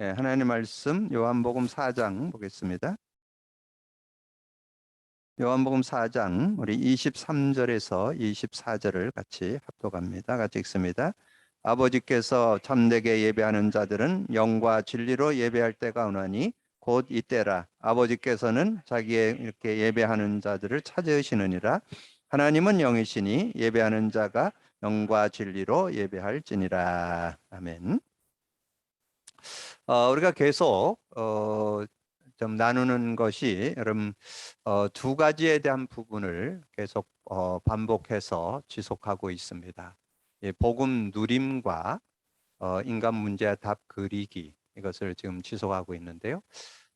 예, 하나님 말씀 요한복음 4장 보겠습니다. 요한복음 4장 우리 23절에서 24절을 같이 합독합니다. 같이 읽습니다. 아버지께서 참되게 예배하는 자들은 영과 진리로 예배할 때가 오나니 곧 이때라. 아버지께서는 자기의 이렇게 예배하는 자들을 찾으시느니라. 하나님은 영이시니 예배하는 자가 영과 진리로 예배할지니라. 아멘. 우리가 계속 좀 나누는 것이 여러분 두 가지에 대한 부분을 계속 반복해서 지속하고 있습니다. 복음 누림과 인간 문제 답 그리기 이것을 지금 지속하고 있는데요.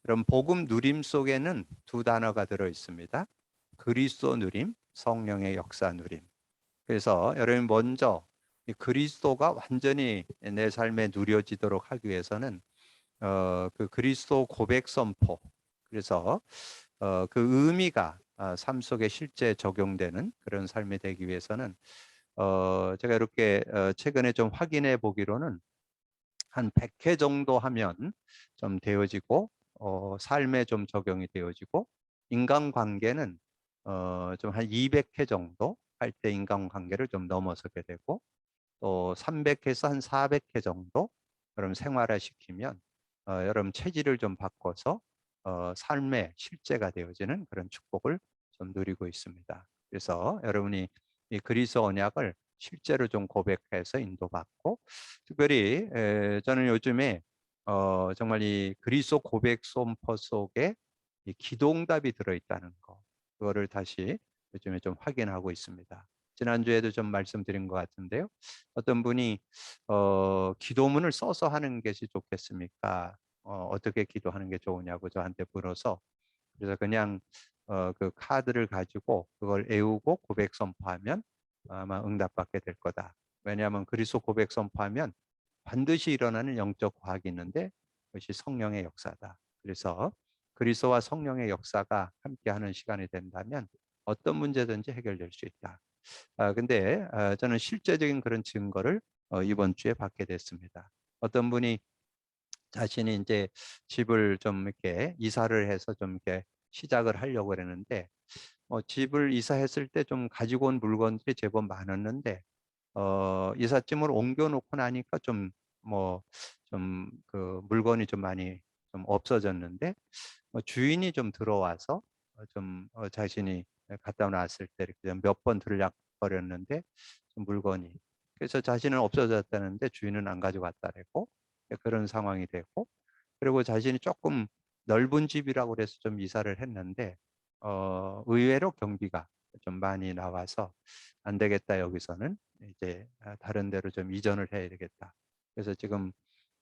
여러분 복음 누림 속에는 두 단어가 들어 있습니다. 그리스도 누림, 성령의 역사 누림. 그래서 여러분 먼저 이 그리스도가 완전히 내 삶에 누려지도록 하기 위해서는 그 그리스도 고백 선포. 그래서 그 의미가 삶 속에 실제 적용되는 그런 삶이 되기 위해서는 제가 이렇게 최근에 좀 확인해 보기로는 한 100회 정도 하면 좀 되어지고 삶에 좀 적용이 되어지고 인간관계는 좀 한 200회 정도 할 때 인간관계를 좀 넘어서게 되고 또 300회에서 한 400회 정도 여러분 생활화 시키면 여러분 체질을 좀 바꿔서 삶의 실제가 되어지는 그런 축복을 좀 누리고 있습니다. 그래서 여러분이 이 그리스도 언약을 실제로 좀 고백해서 인도받고 특별히 저는 요즘에 정말 이 그리스도 고백 선포 속에 이 기도응답이 들어있다는 거 그거를 다시 요즘에 좀 확인하고 있습니다. 지난주에도 좀 말씀드린 것 같은데요. 어떤 분이 기도문을 써서 하는 것이 좋겠습니까? 어떻게 기도하는 게 좋으냐고 저한테 물어서 그래서 그냥 그 카드를 가지고 그걸 애우고 고백 선포하면 아마 응답받게 될 거다. 왜냐하면 그리스도 고백 선포하면 반드시 일어나는 영적 과학이 있는데 그것이 성령의 역사다. 그래서 그리스도와 성령의 역사가 함께하는 시간이 된다면 어떤 문제든지 해결될 수 있다. 근데 저는 실제적인 그런 증거를 이번 주에 받게 됐습니다. 어떤 분이 자신이 이제 집을 좀 이렇게 이사를 해서 좀 이렇게 시작을 하려고 그랬는데 집을 이사했을 때 좀 가지고 온 물건들이 제법 많았는데 이삿짐을 옮겨 놓고 나니까 좀 뭐 좀 그 물건이 좀 많이 좀 없어졌는데 주인이 좀 들어와서 자신이 갖다 놨을 때 이렇게 몇 번 들락거렸는데 물건이 그래서 자신은 없어졌다는데 주인은 안 가져갔다 그랬고 그런 상황이 되고 그리고 자신이 조금 넓은 집이라고 그래서 좀 이사를 했는데 의외로 경비가 좀 많이 나와서 안 되겠다 여기서는 이제 다른 데로 좀 이전을 해야 되겠다. 그래서 지금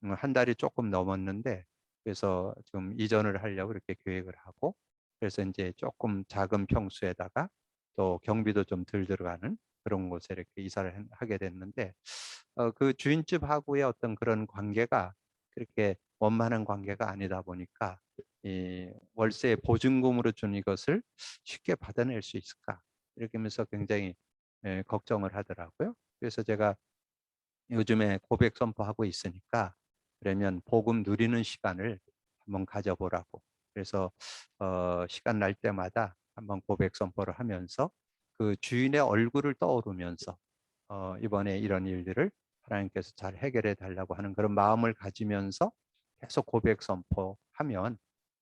한 달이 조금 넘었는데 그래서 지금 이전을 하려고 이렇게 계획을 하고 그래서 이제 조금 작은 평수에다가 또 경비도 좀 덜 들어가는 그런 곳에 이렇게 이사를 하게 됐는데 그 주인집하고의 어떤 그런 관계가 그렇게 원만한 관계가 아니다 보니까 이 월세 보증금으로 준 이것을 쉽게 받아낼 수 있을까 이렇게 하면서 굉장히 걱정을 하더라고요. 그래서 제가 요즘에 고백 선포하고 있으니까 그러면 복음 누리는 시간을 한번 가져보라고. 그래서 시간 날 때마다 한번 고백 선포를 하면서 그 주인의 얼굴을 떠오르면서 이번에 이런 일들을 하나님께서 잘 해결해 달라고 하는 그런 마음을 가지면서 계속 고백 선포하면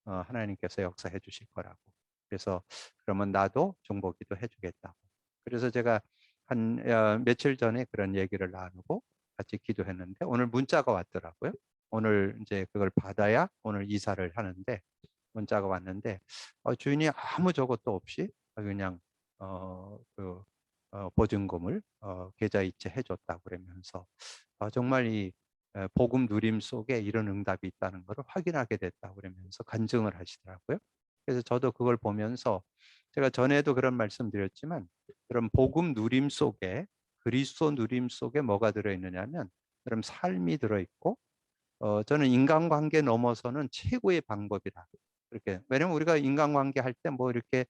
하나님께서 역사해 주실 거라고. 그래서 그러면 나도 중보기도 해주겠다고. 그래서 제가 한 며칠 전에 그런 얘기를 나누고 같이 기도했는데 오늘 문자가 왔더라고요. 오늘 이제 그걸 받아야 오늘 이사를 하는데 문자가 왔는데 주인이 아무 저것도 없이 그냥 보증금을 계좌 이체해 줬다고 그러면서 정말 이 복음 누림 속에 이런 응답이 있다는 것을 확인하게 됐다고 그러면서 간증을 하시더라고요. 그래서 저도 그걸 보면서 제가 전에도 그런 말씀 드렸지만 그런 복음 누림 속에 그리스도 누림 속에 뭐가 들어있느냐면 그럼 삶이 들어있고 저는 인간관계 넘어서는 최고의 방법이다. 그렇게 왜냐면 우리가 인간관계 할 때 뭐 이렇게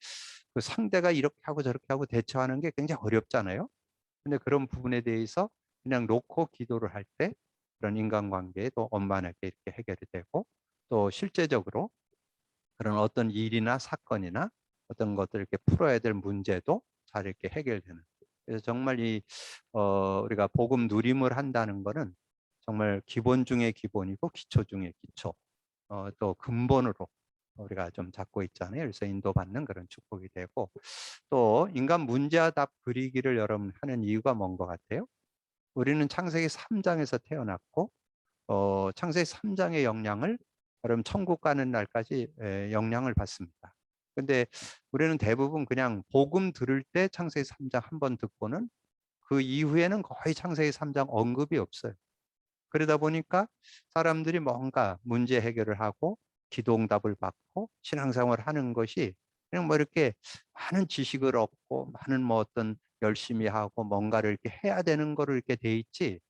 그 상대가 이렇게 하고 저렇게 하고 대처하는 게 굉장히 어렵잖아요. 근데 그런 부분에 대해서 그냥 놓고 기도를 할 때 그런 인간관계도 원만하게 이렇게 해결이 되고, 또 실제적으로 그런 어떤 일이나 사건이나 어떤 것들 이렇게 풀어야 될 문제도 잘 이렇게 해결되는. 그래서 정말 우리가 복음 누림을 한다는 거는 정말 기본 중의 기본이고 기초 중의 기초, 또 근본으로 우리가 좀 잡고 있잖아요. 그래서 인도받는 그런 축복이 되고, 또 인간 문제와 답 그리기를 여러분 하는 이유가 뭔 것 같아요? 우리는 창세기 3장에서 태어났고, 창세기 3장의 영향을 여러분 천국 가는 날까지 영향을 받습니다. 근데 우리는 대부분 그냥 복음 들을 때 창세기 3장 한 번 듣고는 그 이후에는 거의 창세기 3장 언급이 없어요. 그러다 보니까 사람들이 뭔가 문제 해결을 하고 기도응답을 받고 신앙생활을 하는 것이 그냥 뭐 이렇게 많은 지식을 얻고 많은 뭐 어떤 열심히 하고 뭔가를 이렇게 해야 되는 거로 이렇게 돼 있지,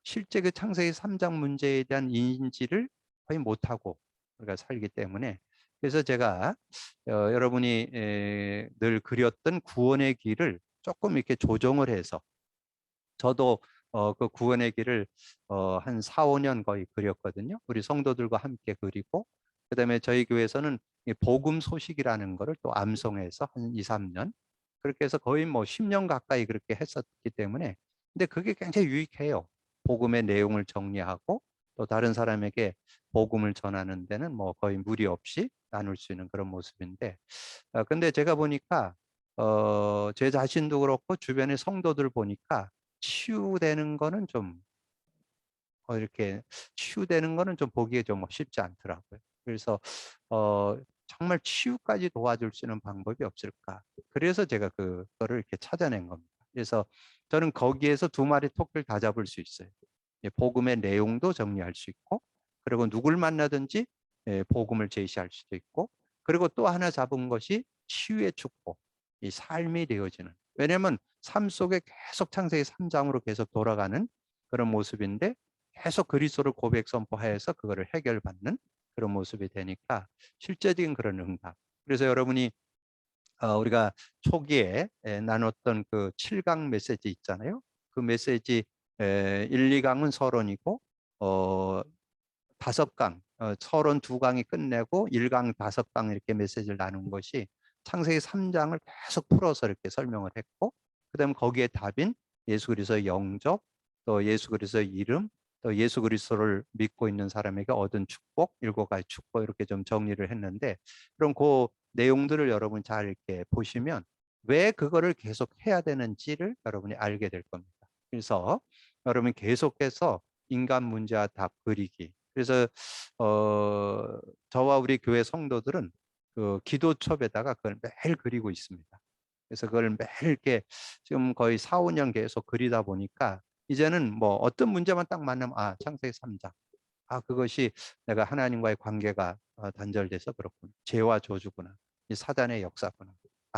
실제 그 창세기 3장 문제에 대한 인지를 거의 못하고 우리가 살기 때문에, 그래서 제가 여러분이 늘 그렸던 구원의 길을 조금 이렇게 조정을 해서, 저도 그 구원의 길을 한 4, 5년 거의 그렸거든요. 우리 성도들과 함께 그리고, 그다음에 저희 교회에서는 이 복음 소식이라는 거를 또 암송해서 한 2, 3년, 그렇게 해서 거의 뭐 10년 가까이 그렇게 했었기 때문에, 근데 그게 굉장히 유익해요. 복음의 내용을 정리하고 또 다른 사람에게 복음을 전하는 데는 뭐 거의 무리 없이 나눌 수 있는 그런 모습인데, 근데 제가 보니까 제 자신도 그렇고 주변의 성도들 보니까 치유되는 거는 좀 이렇게 치유되는 거는 좀 보기에 좀 쉽지 않더라고요. 그래서 정말 치유까지 도와줄 수 있는 방법이 없을까? 그래서 제가 그거를 이렇게 찾아낸 겁니다. 그래서 저는 거기에서 두 마리 토끼를 다 잡을 수 있어요. 복음의 내용도 정리할 수 있고, 그리고 누굴 만나든지 복음을 제시할 수도 있고, 그리고 또 하나 잡은 것이 치유의 축복, 이 삶이 되어지는. 왜냐하면 삶 속에 계속 창세기 3장으로 계속 돌아가는 그런 모습인데, 계속 그리스도를 고백 선포하여서 그거를 해결받는 그런 모습이 되니까 실제적인 그런 응답. 그래서 여러분이 우리가 초기에 나눴던 그 7강 메시지 있잖아요. 그 메시지 1, 2강은 서론이고, 어, 5강, 서론 2강이 끝내고 1강, 5강 이렇게 메시지를 나눈 것이 창세기 3장을 계속 풀어서 이렇게 설명을 했고, 그다음 거기에 답인 예수 그리스도의 영접, 또 예수 그리스도의 이름, 또 예수 그리스도를 믿고 있는 사람에게 얻은 축복, 7가지 축복 이렇게 좀 정리를 했는데, 그럼 그 내용들을 여러분 잘 이렇게 보시면 왜 그거를 계속 해야 되는지를 여러분이 알게 될 겁니다. 그래서 여러분 계속해서 인간 문제와 답 그리기. 그래서 저와 우리 교회 성도들은 그 기도첩에다가 그걸 매일 그리고 있습니다. 그래서 그걸 매일 이렇게 지금 거의 4, 5년 계속 그리다 보니까 이제는 뭐 어떤 문제만 딱 만나면 창세기 3장. 그것이 내가 하나님과의 관계가 단절돼서 그렇구나. 죄와 저주구나. 이 사단의 역사구나.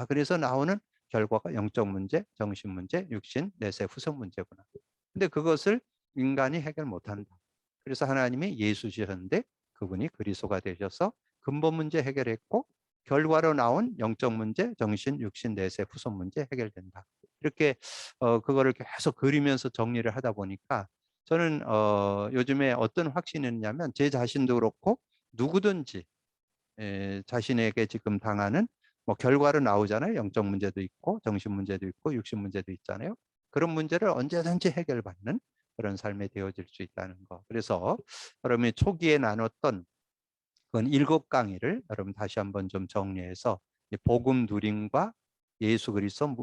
그래서 나오는 결과가 영적 문제, 정신 문제, 육신, 내세, 후성 문제구나. 근데 그것을 인간이 해결 못한다. 그래서 하나님이 예수 주셨는데 그분이 그리스도가 되셔서 근본 문제 해결했고, 결과로 나온 영적 문제, 정신, 육신, 내세, 후손 문제 해결된다. 이렇게 그거를 계속 그리면서 정리를 하다 보니까 저는 요즘에 어떤 확신이 있냐면, 제 자신도 그렇고 누구든지 자신에게 지금 당하는 뭐 결과로 나오잖아요. 영적 문제도 있고 정신 문제도 있고 육신 문제도 있잖아요. 그런 문제를 언제든지 해결받는 그런 삶이 되어질 수 있다는 거. 그래서 여러분이 초기에 나눴던 그건 7강의를 여러분 다시 한번 좀 정리해서 복음 누림과 예수 그리스도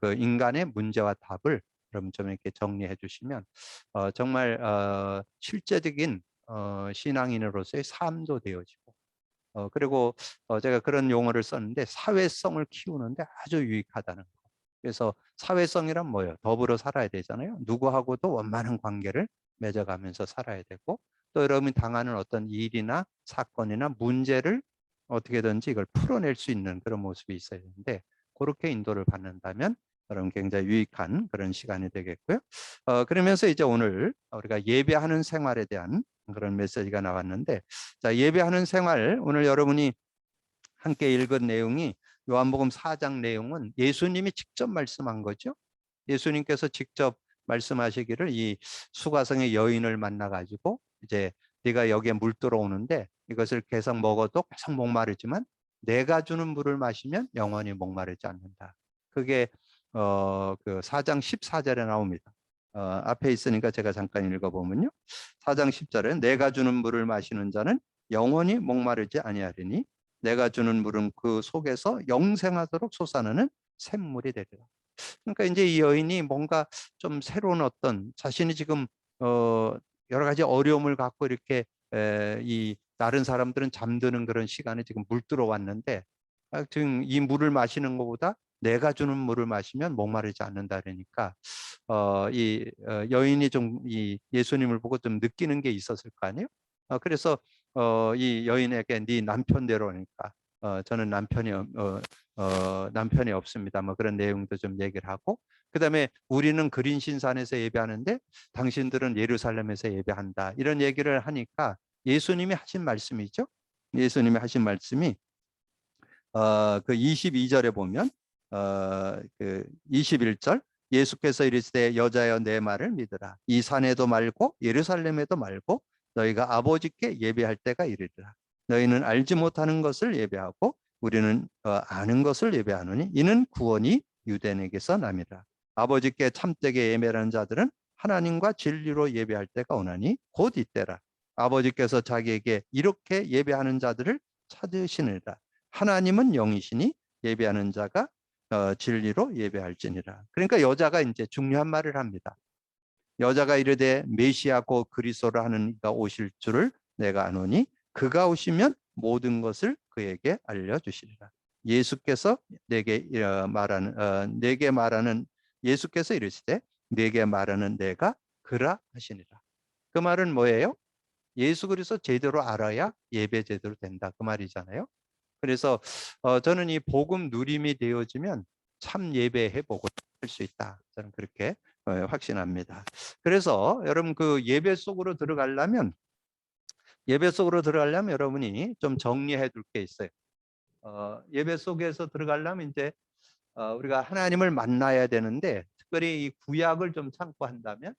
그 인간의 문제와 답을 여러분 좀 이렇게 정리해 주시면 정말 실제적인 신앙인으로서의 삶도 되어지고, 그리고 제가 그런 용어를 썼는데 사회성을 키우는데 아주 유익하다는 거. 그래서 사회성이란 뭐예요? 더불어 살아야 되잖아요. 누구하고도 원만한 관계를 맺어가면서 살아야 되고, 또 여러분이 당하는 어떤 일이나 사건이나 문제를 어떻게든지 이걸 풀어낼 수 있는 그런 모습이 있어야 되는데, 그렇게 인도를 받는다면 여러분 굉장히 유익한 그런 시간이 되겠고요. 그러면서 이제 오늘 우리가 예배하는 생활에 대한 그런 메시지가 나왔는데, 자, 예배하는 생활, 오늘 여러분이 함께 읽은 내용이 요한복음 4장 내용은 예수님이 직접 말씀한 거죠. 예수님께서 직접 말씀하시기를 이 수가성의 여인을 만나가지고 이제 네가 여기에 물 들어오는데 이것을 계속 먹어도 계속 목마르지만 내가 주는 물을 마시면 영원히 목마르지 않는다. 그게 그 4장 14절에 나옵니다. 앞에 있으니까 제가 잠깐 읽어보면요. 4장 10절에 내가 주는 물을 마시는 자는 영원히 목마르지 아니하리니 내가 주는 물은 그 속에서 영생하도록 솟아나는 샘물이 되리라. 그러니까 이제 이 여인이 뭔가 좀 새로운 어떤 자신이 지금 여러 가지 어려움을 갖고 이렇게 이 다른 사람들은 잠드는 그런 시간에 지금 물 들어왔는데 지금 이 물을 마시는 것보다 내가 주는 물을 마시면 목마르지 않는다 그러니까 여인이 좀 이 예수님을 보고 좀 느끼는 게 있었을 거 아니에요? 그래서 이 여인에게 네 남편대로 하니까 저는 남편이 없습니다. 뭐 그런 내용도 좀 얘기를 하고 그다음에 우리는 그린 신산에서 예배하는데 당신들은 예루살렘에서 예배한다. 이런 얘기를 하니까 예수님이 하신 말씀이죠. 예수님이 하신 말씀이 그 22절에 보면 그 21절 예수께서 이르시되 여자여 내 말을 믿으라. 이 산에도 말고 예루살렘에도 말고 너희가 아버지께 예배할 때가 이르리라. 너희는 알지 못하는 것을 예배하고 우리는 아는 것을 예배하노니 이는 구원이 유대인에게서 남이라. 아버지께 참되게 예배하는 자들은 하나님과 진리로 예배할 때가 오나니 곧 이때라. 아버지께서 자기에게 이렇게 예배하는 자들을 찾으시느라. 하나님은 영이시니 예배하는 자가 진리로 예배할지니라. 그러니까 여자가 이제 중요한 말을 합니다. 여자가 이르되 메시아 곧 그리스도라 하는 이가 오실 줄을 내가 아노니 그가 오시면 모든 것을 그에게 알려주시리라. 예수께서 내게 말하는 예수께서 이르시되 내게 말하는 내가 그라 하시니라. 그 말은 뭐예요? 예수 그리스도 제대로 알아야 예배 제대로 된다 그 말이잖아요. 그래서 저는 이 복음 누림이 되어지면 참 예배해 보고 할 수 있다. 저는 그렇게 확신합니다. 그래서 여러분 그 예배 속으로 들어가려면 여러분이 좀 정리해 둘 게 있어요. 예배 속에서 들어가려면 이제 우리가 하나님을 만나야 되는데 특별히 이 구약을 좀 참고한다면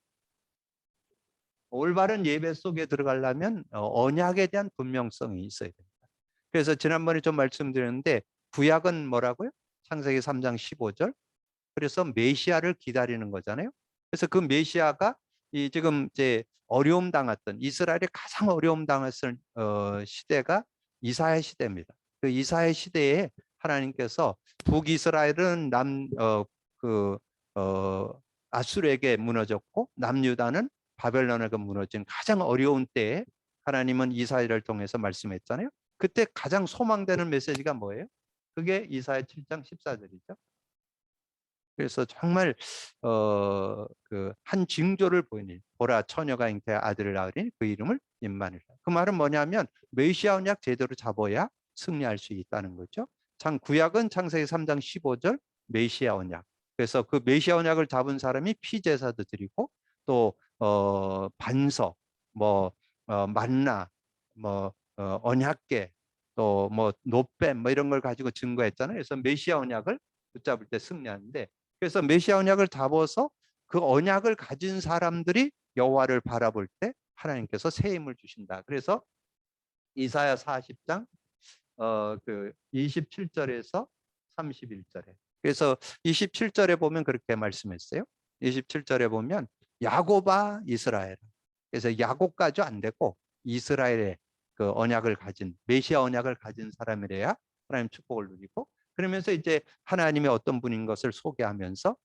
올바른 예배 속에 들어가려면 언약에 대한 분명성이 있어야 됩니다. 그래서 지난번에 좀 말씀드렸는데 구약은 뭐라고요? 창세기 3장 15절. 그래서 메시아를 기다리는 거잖아요. 그래서 그 메시아가 이 지금 이제 어려움 당했던 이스라엘이 가장 어려움 당했을 시대가 이사야 시대입니다. 그 이사야 시대에 하나님께서 북이스라엘은 아수르에게 무너졌고 남유다는 바벨론에게 무너진 가장 어려운 때에 하나님은 이사야를 통해서 말씀했잖아요. 그때 가장 소망되는 메시지가 뭐예요? 그게 이사야 7장 14절이죠. 그래서 정말 그 한 징조를 보이니 보라 처녀가 잉태하 아들을 낳으리니 그 이름을 임마누엘. 그 말은 뭐냐면 메시아 언약 제대로 잡아야 승리할 수 있다는 거죠. 구약은 창세기 3장 15절 메시아 언약. 그래서 그 메시아 언약을 잡은 사람이 피제사도 드리고 또 반석, 뭐 만나, 뭐 언약궤, 또 뭐 노뱀 뭐 이런 걸 가지고 증거했잖아요. 그래서 메시아 언약을 붙잡을 때 승리하는데 그래서 메시아 언약을 잡아서 그 언약을 가진 사람들이 여호와를 바라볼 때 하나님께서 새 힘을 주신다. 그래서 이사야 40장 그 27절에서 31절에 그래서 27절에 보면 그렇게 말씀했어요. 27절에 보면 야곱아 이스라엘. 그래서 야곱까지 안 되고 이스라엘의 그 언약을 가진 메시아 언약을 가진 사람이래야 하나님 축복을 누리고 그러면서 이제 하나님의 어떤 분인 것을 소개하면서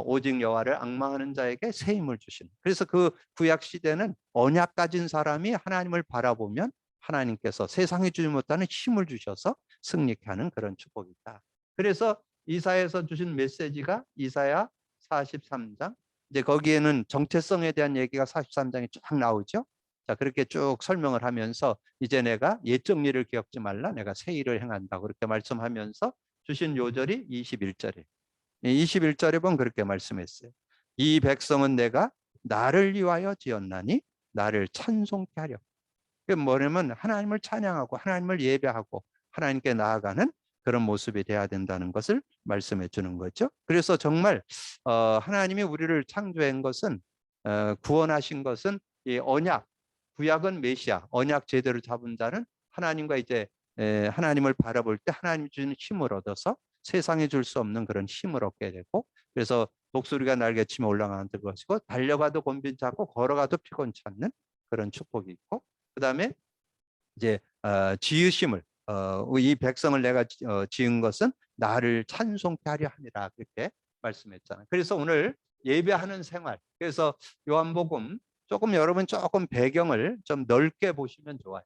오직 여호와를 앙망하는 자에게 새 힘을 주시는. 그래서 그 구약 시대는 언약 가진 사람이 하나님을 바라보면 하나님께서 세상에 주지 못하는 힘을 주셔서 승리케 하는 그런 축복이 있다. 그래서 이사야에서 주신 메시지가 이사야 43장. 이제 거기에는 정체성에 대한 얘기가 43장에 쫙 나오죠. 자, 그렇게 쭉 설명을 하면서 이제 내가 옛적 일을 기억지 말라. 내가 새 일을 행한다. 그렇게 말씀하면서 주신 요절이 21절에. 21절에 보면 그렇게 말씀했어요. 이 백성은 내가 나를 위하여 지었나니 나를 찬송케 하려. 그게 뭐냐면 하나님을 찬양하고 하나님을 예배하고 하나님께 나아가는 그런 모습이 돼야 된다는 것을 말씀해 주는 거죠. 그래서 정말 하나님이 우리를 창조한 것은 구원하신 것은 이 언약, 구약은 메시아, 언약 제대로 잡은 자는 하나님과 이제 하나님을 바라볼 때 하나님 주는 힘을 얻어서 세상에 줄 수 없는 그런 힘을 얻게 되고, 그래서 독수리가 날개치며 올라가는 것이고 달려가도 곤빈치 않고 걸어가도 피곤치 않는 그런 축복이 있고, 그다음에 이제 지으심을 이 백성을 내가 지은 것은 나를 찬송케 하려 함이라 그렇게 말씀했잖아요. 그래서 오늘 예배하는 생활, 그래서 요한복음 여러분 조금 배경을 좀 넓게 보시면 좋아요.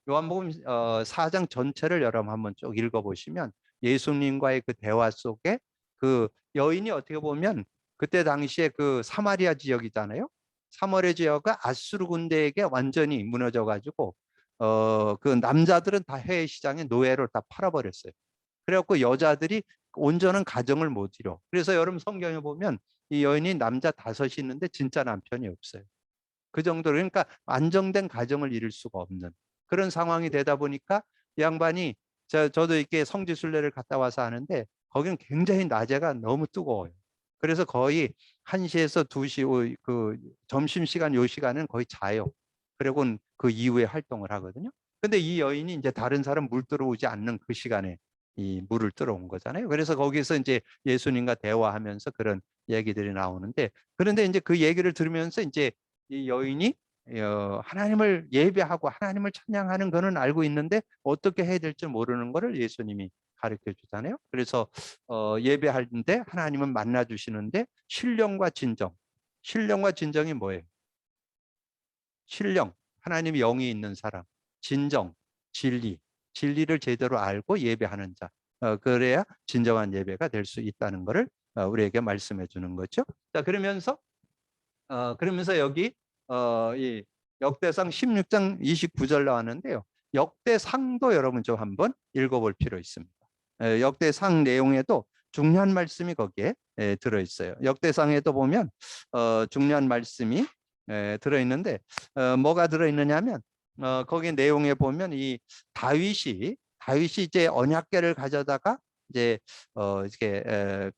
요한복음 4장 전체를 여러분 한번 쭉 읽어보시면 예수님과의 그 대화 속에 그 여인이 어떻게 보면 그때 당시에 그 사마리아 지역이잖아요. 사마리아 지역이 아수르 군대에게 완전히 무너져 가지고 그 남자들은 다 해외 시장에 노예로 다 팔아버렸어요. 그래갖고 여자들이 온전한 가정을 못 이뤄. 그래서 여러분 성경에 보면 이 여인이 남자 5이 있는데 진짜 남편이 없어요. 그 정도로, 그러니까 안정된 가정을 이룰 수가 없는 그런 상황이 되다 보니까 이 양반이 저도 이렇게 성지순례를 갔다 와서 하는데 거기는 굉장히 낮에가 너무 뜨거워요. 그래서 거의 1시에서 2시 그 점심시간 요 시간은 거의 자요. 그리고 그 이후에 활동을 하거든요. 근데 이 여인이 이제 다른 사람 물 들어오지 않는 그 시간에 이 물을 들어온 거잖아요. 그래서 거기서 이제 예수님과 대화하면서 그런 얘기들이 나오는데, 그런데 이제 그 얘기를 들으면서 이제 이 여인이 하나님을 예배하고 하나님을 찬양하는 거는 알고 있는데 어떻게 해야 될지 모르는 거를 예수님이 가르쳐 주잖아요. 그래서 예배하는데 하나님은 만나 주시는데 신령과 진정. 신령과 진정이 뭐예요? 신령, 하나님이 영이 있는 사람. 진정, 진리. 진리를 제대로 알고 예배하는 자. 그래야 진정한 예배가 될 수 있다는 것을 우리에게 말씀해 주는 거죠. 자, 그러면서 여기 이 역대상 16장 29절 나왔는데요. 역대상도 여러분 좀 한번 읽어볼 필요 있습니다. 역대상 내용에도 중요한 말씀이 거기에 들어 있어요. 역대상에도 보면 중요한 말씀이 들어 있는데 뭐가 들어 있느냐면 거기 내용에 보면 이 다윗이 이제 언약궤를 가져다가 이제 이렇게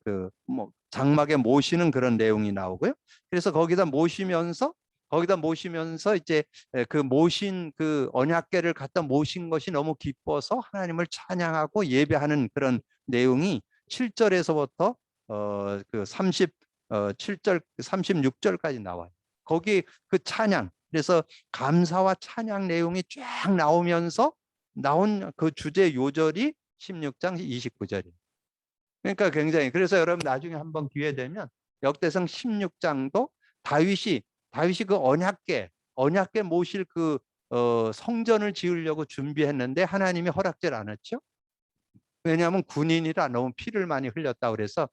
그 뭐 장막에 모시는 그런 내용이 나오고요. 그래서 거기다 모시면서 이제 그 모신 그 언약궤를 갖다 모신 것이 너무 기뻐서 하나님을 찬양하고 예배하는 그런 내용이 7절에서부터 그 37절 36절까지 나와요. 거기 그 찬양, 그래서 감사와 찬양 내용이 쫙 나오면서 나온 그 주제 요절이 16장 29절이에요. 그러니까 굉장히, 그래서 여러분 나중에 한번 기회 되면 역대상 16장도 다윗이 그 언약궤 모실 그 성전을 지으려고 준비했는데 하나님이 허락질 않았죠. 왜냐하면 군인이라 너무 피를 많이 흘렸다 그래서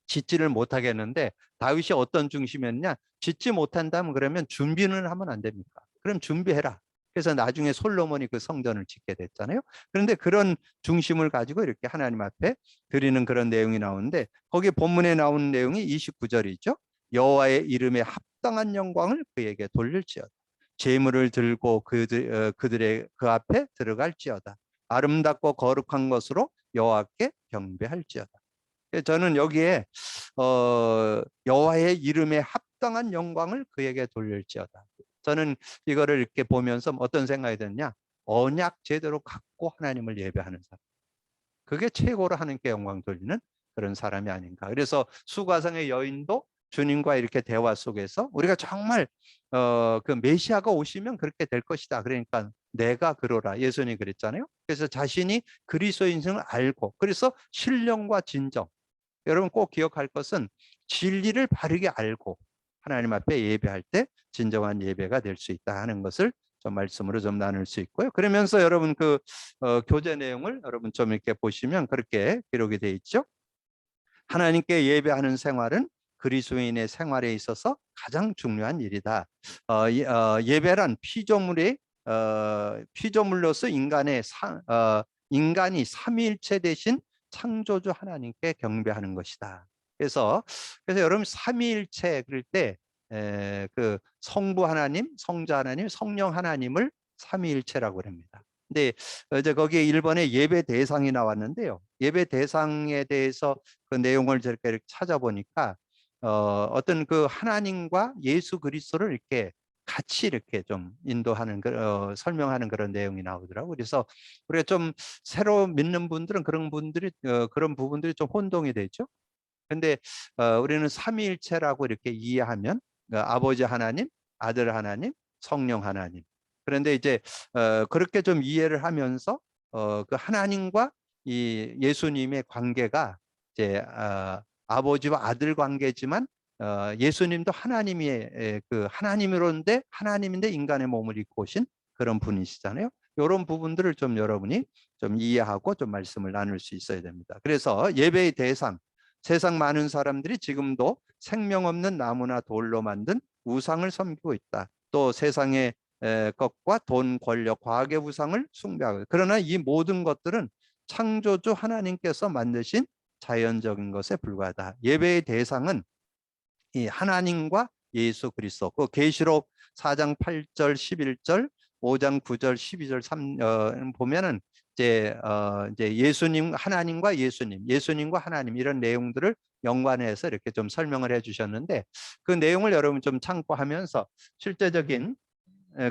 짓지를 못하겠는데, 다윗이 어떤 중심이었냐? 짓지 못한다면 그러면 준비는 하면 안 됩니까? 그럼 준비해라. 그래서 나중에 솔로몬이 그 성전을 짓게 됐잖아요. 그런데 그런 중심을 가지고 이렇게 하나님 앞에 드리는 그런 내용이 나오는데, 거기 본문에 나오는 내용이 29절이죠. 여호와의 이름에 합당한 영광을 그에게 돌릴지어다. 제물을 들고 그들의 그 앞에 들어갈지어다. 아름답고 거룩한 것으로 여호와께 경배할지어다. 저는 여기에 여호와의 이름에 합당한 영광을 그에게 돌릴지어다. 저는 이거를 이렇게 보면서 어떤 생각이 드냐? 언약 제대로 갖고 하나님을 예배하는 사람. 그게 최고로 하나님께 영광 돌리는 그런 사람이 아닌가. 그래서 수가성의 여인도 주님과 이렇게 대화 속에서 우리가 정말 그 메시아가 오시면 그렇게 될 것이다. 그러니까 내가 그러라. 예수님이 그랬잖아요. 그래서 자신이 그리스도인생을 알고, 그래서 신령과 진정. 여러분 꼭 기억할 것은 진리를 바르게 알고 하나님 앞에 예배할 때 진정한 예배가 될 수 있다 하는 것을 좀 말씀으로 좀 나눌 수 있고요. 그러면서 여러분 그 교재 내용을 여러분 좀 이렇게 보시면 그렇게 기록이 되어 있죠. 하나님께 예배하는 생활은 그리스도인의 생활에 있어서 가장 중요한 일이다. 예배란 피조물로서 인간이 삼위일체 대신 창조주 하나님께 경배하는 것이다. 그래서 여러분 삼위일체 그럴 때 그 성부 하나님, 성자 하나님, 성령 하나님을 삼위일체라고 합니다. 근데 이제 거기에 1번에 예배 대상이 나왔는데요. 예배 대상에 대해서 그 내용을 이렇게 찾아보니까 어떤 그 하나님과 예수 그리스도를 이렇게 같이 이렇게 좀 인도하는 설명하는 그런 내용이 나오더라고요. 그래서 우리가 좀 새로 믿는 분들은 그런 분들이 그런 부분들이 좀 혼동이 되죠. 근데 우리는 삼위일체라고 이렇게 이해하면 아버지 하나님, 아들 하나님, 성령 하나님. 그런데 이제 그렇게 좀 이해를 하면서 그 하나님과 이 예수님의 관계가 이제 아버지와 아들 관계지만 예수님도 하나님의 그 하나님인데 인간의 몸을 입고 오신 그런 분이시잖아요. 이런 부분들을 좀 여러분이 좀 이해하고 좀 말씀을 나눌 수 있어야 됩니다. 그래서 예배의 대상, 세상 많은 사람들이 지금도 생명 없는 나무나 돌로 만든 우상을 섬기고 있다. 또 세상의 것과 돈, 권력, 과학의 우상을 숭배하고. 그러나 이 모든 것들은 창조주 하나님께서 만드신 자연적인 것에 불과하다. 예배의 대상은 이 하나님과 예수 그리스도. 그 계시록 4장 8절 11절 5장 9절 12절 3 보면은 이제 예수님 하나님과 예수님과 하나님 이런 내용들을 연관해서 이렇게 좀 설명을 해 주셨는데 그 내용을 여러분 좀 참고하면서 실제적인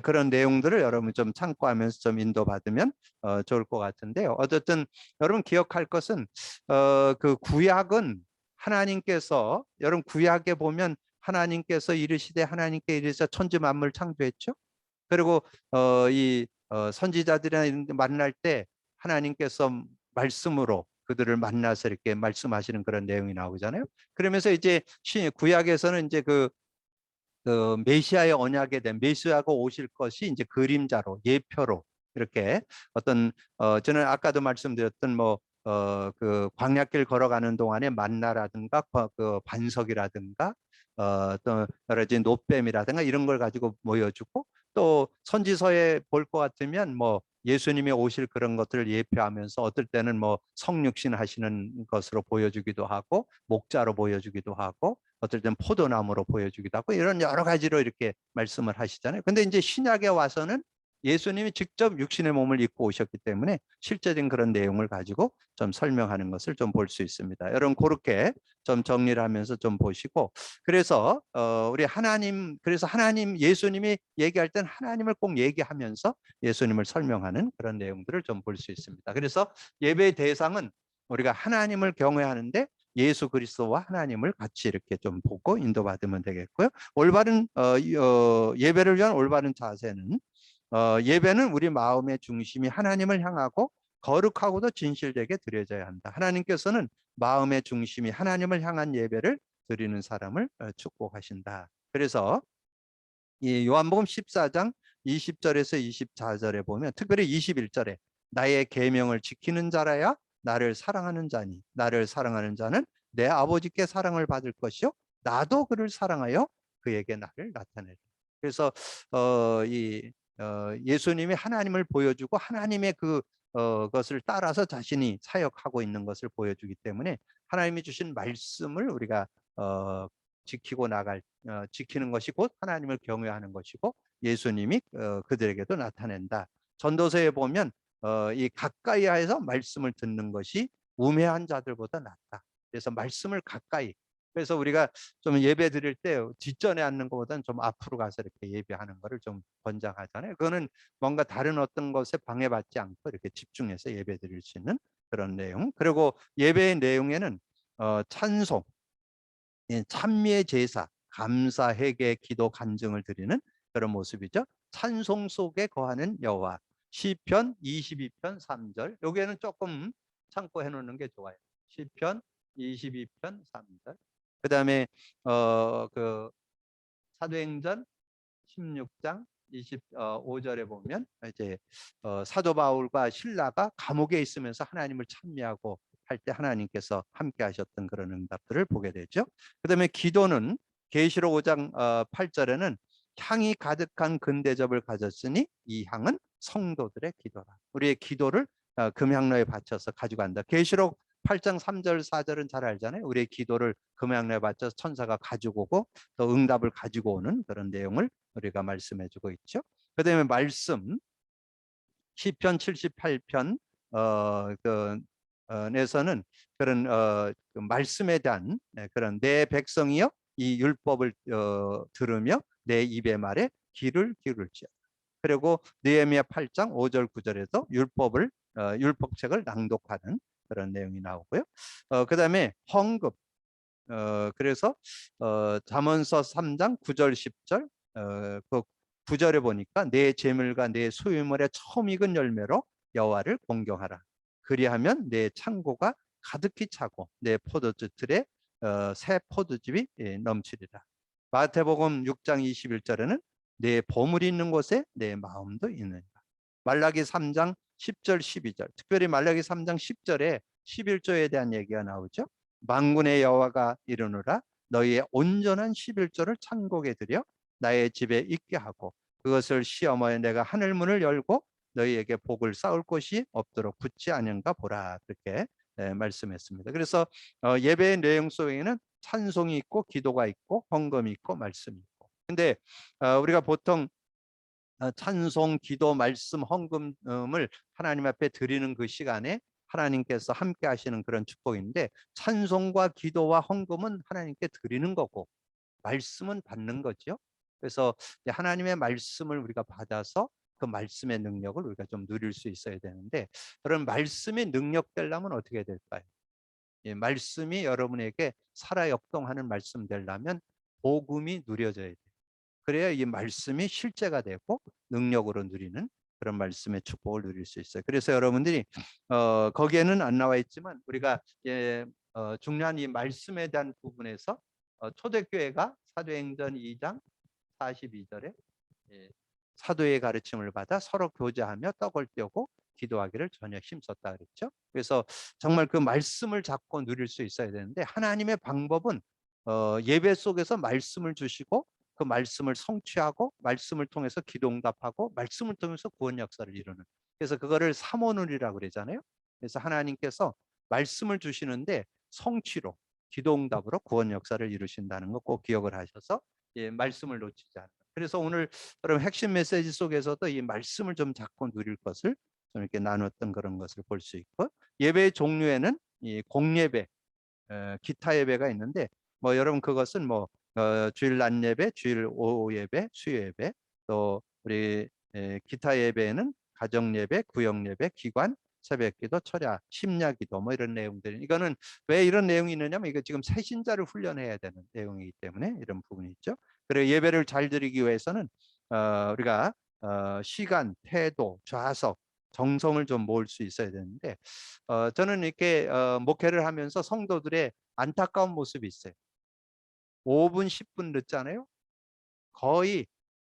그런 내용들을 여러분 좀 참고하면서 좀 인도받으면 좋을 것 같은데요. 어쨌든 여러분 기억할 것은 그 구약은 하나님께서 여러분 구약에 보면 하나님께서 이르시되 하나님께 이르셔 천지 만물 창조했죠. 그리고 이 선지자들이나 만날 때 하나님께서 말씀으로 그들을 만나서 이렇게 말씀하시는 그런 내용이 나오잖아요. 그러면서 이제 구약에서는 이제 그 메시아의 언약에 대한 메시아가 오실 것이 이제 그림자로 예표로 이렇게 어떤 저는 아까도 말씀드렸던 뭐 그 광야길 걸어가는 동안에 만나라든가 그 반석이라든가 또 여러 가지 노뱀이라든가 이런 걸 가지고 보여주고 또 선지서에 볼 것 같으면 뭐 예수님이 오실 그런 것들을 예표하면서 어떨 때는 뭐 성육신 하시는 것으로 보여주기도 하고 목자로 보여주기도 하고 어떨 때는 포도나무로 보여주기도 하고 이런 여러 가지로 이렇게 말씀을 하시잖아요. 근데 이제 신약에 와서는 예수님이 직접 육신의 몸을 입고 오셨기 때문에 실제적인 그런 내용을 가지고 좀 설명하는 것을 좀 볼 수 있습니다. 여러분 그렇게 좀 정리를 하면서 좀 보시고 그래서 우리 그래서 하나님 예수님이 얘기할 땐 하나님을 꼭 얘기하면서 예수님을 설명하는 그런 내용들을 좀 볼 수 있습니다. 그래서 예배의 대상은 우리가 하나님을 경외하는데 예수 그리스도와 하나님을 같이 이렇게 좀 보고 인도받으면 되겠고요. 올바른 예배를 위한 올바른 자세는 예배는 우리 마음의 중심이 하나님을 향하고 거룩하고도 진실되게 드려져야 한다. 하나님께서는 마음의 중심이 하나님을 향한 예배를 드리는 사람을 축복하신다. 그래서 이 요한복음 14장 20절에서 24절에 보면 특별히 21절에 나의 계명을 지키는 자라야 나를 사랑하는 자니 나를 사랑하는 자는 내 아버지께 사랑을 받을 것이요 나도 그를 사랑하여 그에게 나를 나타내리. 그래서 예수님이 하나님을 보여주고 하나님의 것을 따라서 자신이 사역하고 있는 것을 보여주기 때문에 하나님이 주신 말씀을 우리가 지키는 것이 곧 하나님을 경외하는 것이고 예수님이 그들에게도 나타낸다. 전도서에 보면 이 가까이에서 말씀을 듣는 것이 우매한 자들보다 낫다. 그래서 말씀을 가까이. 그래서 우리가 좀 예배 드릴 때 뒷전에 앉는 것보다는 좀 앞으로 가서 이렇게 예배하는 것을 좀 권장하잖아요. 그거는 뭔가 다른 어떤 것에 방해받지 않고 이렇게 집중해서 예배 드릴 수 있는 그런 내용. 그리고 예배의 내용에는 찬송, 찬미의 제사, 감사, 회개, 기도, 간증을 드리는 그런 모습이죠. 찬송 속에 거하는 여호와. 시편 22편 3절. 여기에는 조금 참고해 놓는 게 좋아요. 시편 22편 3절. 그다음에 그 사도행전 16장 25절에 보면 이제 사도 바울과 신라가 감옥에 있으면서 하나님을 찬미하고 할 때 하나님께서 함께 하셨던 그런 응답들을 보게 되죠. 그다음에 기도는 계시록 5장 8절에는 향이 가득한 금대접을 가졌으니 이 향은 성도들의 기도라. 우리의 기도를 금향로에 바쳐서 가져간다. 계시록 8장 3절 4절은 잘 알잖아요. 우리의 기도를 금향로에 바쳐서 천사가 가지고 오고 또 응답을 가지고 오는 그런 내용을 우리가 말씀해 주고 있죠. 그다음에 말씀 시편 78편 내서는 그런 그 말씀에 대한 그런 내 백성이여 이 율법을 들으며 내 입의 말에 귀를 기울일지어다. 그리고 느헤미야 8장 5절 9절에서 율법책을 낭독하는 그런 내용이 나오고요. 그다음에 헌금. 그래서 잠언서 3장 9절 10절 그 9절에 보니까 내 재물과 내 소유물의 처음 익은 열매로 여호와를 공경하라. 그리하면 내 창고가 가득히 차고 내 포도주틀에 새 포도즙이 넘치리라. 마태복음 6장 21절에는 내 보물이 있는 곳에 내 마음도 있느니라. 말라기 3장 10절 12절, 특별히 말라기 3장 10절에 11조에 대한 얘기가 나오죠. 만군의 여호와가 이르노라 너희의 온전한 11조를 창고에 들여 나의 집에 있게 하고 그것을 시험하여 내가 하늘 문을 열고 너희에게 복을 쌓을 곳이 없도록 붙지 않은가 보라. 그렇게 말씀했습니다. 그래서 예배의 내용 속에는 찬송이 있고 기도가 있고 헌금이 있고 말씀이 있고. 근데 우리가 보통 찬송, 기도, 말씀, 헌금을 하나님 앞에 드리는 그 시간에 하나님께서 함께 하시는 그런 축복인데, 찬송과 기도와 헌금은 하나님께 드리는 거고 말씀은 받는 거죠. 그래서 하나님의 말씀을 우리가 받아서 그 말씀의 능력을 우리가 좀 누릴 수 있어야 되는데, 그런 말씀의 능력 되려면 어떻게 될까요? 말씀이 여러분에게 살아 역동하는 말씀 되려면 복음이 누려져야 돼요. 그래야 이 말씀이 실제가 되고 능력으로 누리는 그런 말씀의 축복을 누릴 수 있어요. 그래서 여러분들이 거기에는 안 나와 있지만 우리가 중요한 이 말씀에 대한 부분에서 초대교회가 사도행전 2장 42절에 사도의 가르침을 받아 서로 교제하며 떡을 떼고 기도하기를 전혀 힘썼다 그랬죠. 그래서 정말 그 말씀을 잡고 누릴 수 있어야 되는데, 하나님의 방법은 예배 속에서 말씀을 주시고 그 말씀을 성취하고 말씀을 통해서 기도응답하고 말씀을 통해서 구원 역사를 이루는, 그래서 그거를 삼원울이라고 그러잖아요. 그래서 하나님께서 말씀을 주시는데 성취로 기도응답으로 구원 역사를 이루신다는 거 꼭 기억을 하셔서 말씀을 놓치지 않아요. 그래서 오늘 여러분 핵심 메시지 속에서도 이 말씀을 좀 잡고 누릴 것을 좀 이렇게 나눴던 그런 것을 볼 수 있고, 예배의 종류에는 이 공예배, 기타 예배가 있는데 뭐 여러분 그것은 뭐 주일 낮 예배, 주일 오후 예배, 수요 예배, 또 우리 기타 예배에는 가정 예배, 구역 예배, 기관, 새벽기도, 철야, 심야기도 뭐 이런 내용들. 이거는 왜 이런 내용이 있느냐면 이거 지금 새신자를 훈련해야 되는 내용이기 때문에 이런 부분이 있죠. 그리고 예배를 잘 드리기 위해서는 우리가 시간, 태도, 좌석, 정성을 좀 모을 수 있어야 되는데, 저는 이렇게 목회를 하면서 성도들의 안타까운 모습이 있어요. 5분, 10분 늦잖아요. 거의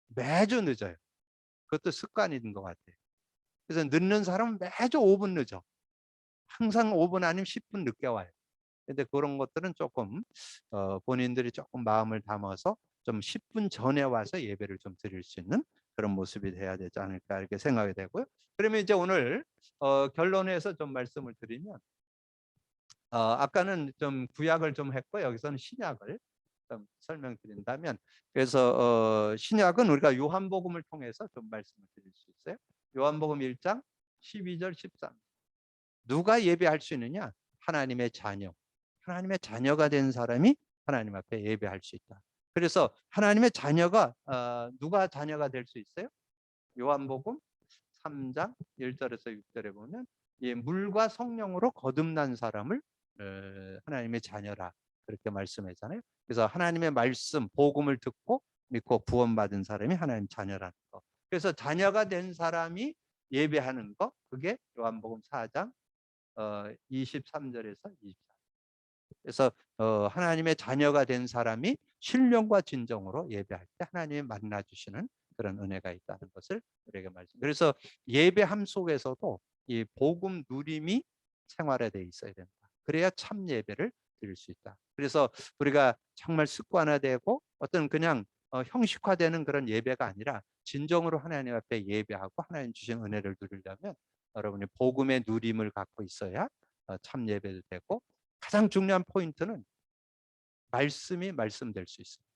매주 늦어요. 그것도 습관인 것 같아요. 그래서 늦는 사람은 매주 5분 늦어. 항상 5분 아니면 10분 늦게 와요. 근데 그런 것들은 조금 본인들이 조금 마음을 담아서 좀 10분 전에 와서 예배를 좀 드릴 수 있는 그런 모습이 돼야 되지 않을까 이렇게 생각이 되고요. 그러면 이제 오늘 결론에서 좀 말씀을 드리면, 아까는 좀 구약을 좀 했고 여기서는 신약을 좀 설명드린다면, 그래서 신약은 우리가 요한복음을 통해서 좀 말씀을 드릴 수 있어요. 요한복음 1장 12절 13. 누가 예배할 수 있느냐? 하나님의 자녀. 하나님의 자녀가 된 사람이 하나님 앞에 예배할 수 있다. 그래서 하나님의 자녀가 누가 자녀가 될 수 있어요? 요한복음 3장 1절에서 6절에 보면 물과 성령으로 거듭난 사람을 하나님의 자녀라 그렇게 말씀하잖아요. 그래서 하나님의 말씀, 복음을 듣고 믿고 구원받은 사람이 하나님 자녀라는 거. 그래서 자녀가 된 사람이 예배하는 거, 그게 요한복음 4장 23절에서 24절. 그래서 하나님의 자녀가 된 사람이 신령과 진정으로 예배할 때 하나님이 만나 주시는 그런 은혜가 있다는 것을 우리에게 말씀. 그래서 예배함 속에서도 이 복음 누림이 생활화되어 있어야 된다. 그래야 참 예배를 드릴 수 있다. 그래서 우리가 정말 습관화되고 어떤 그냥 형식화되는 그런 예배가 아니라 진정으로 하나님 앞에 예배하고 하나님 주신 은혜를 누리려면 여러분이 복음의 누림을 갖고 있어야 참 예배도 되고, 가장 중요한 포인트는 말씀이 말씀될 수 있습니다.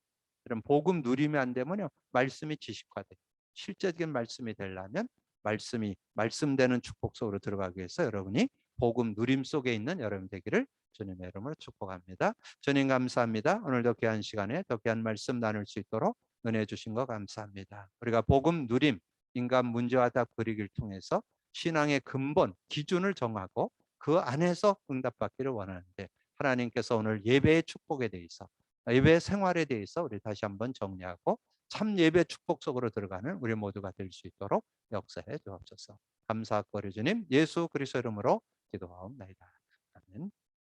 그럼 복음 누리면 안 되면요, 말씀이 지식화돼. 실제적인 말씀이 되려면 말씀이 말씀되는 축복 속으로 들어가기 위해서 여러분이 복음 누림 속에 있는 여러분 되기를 주님의 이름으로 축복합니다. 주님 감사합니다. 오늘도 귀한 시간에 더 귀한 말씀 나눌 수 있도록 은혜 주신 거 감사합니다. 우리가 복음 누림, 인간 문제와 답 그리기를 통해서 신앙의 근본, 기준을 정하고 그 안에서 응답받기를 원하는데 하나님께서 오늘 예배의 축복에 대해서 예배 생활에 대해서 우리 다시 한번 정리하고 참 예배 축복 속으로 들어가는 우리 모두가 될 수 있도록 역사해 주옵소서. 감사하고 주님 예수 그리스도 이름으로 기도하옵나이다. 아멘.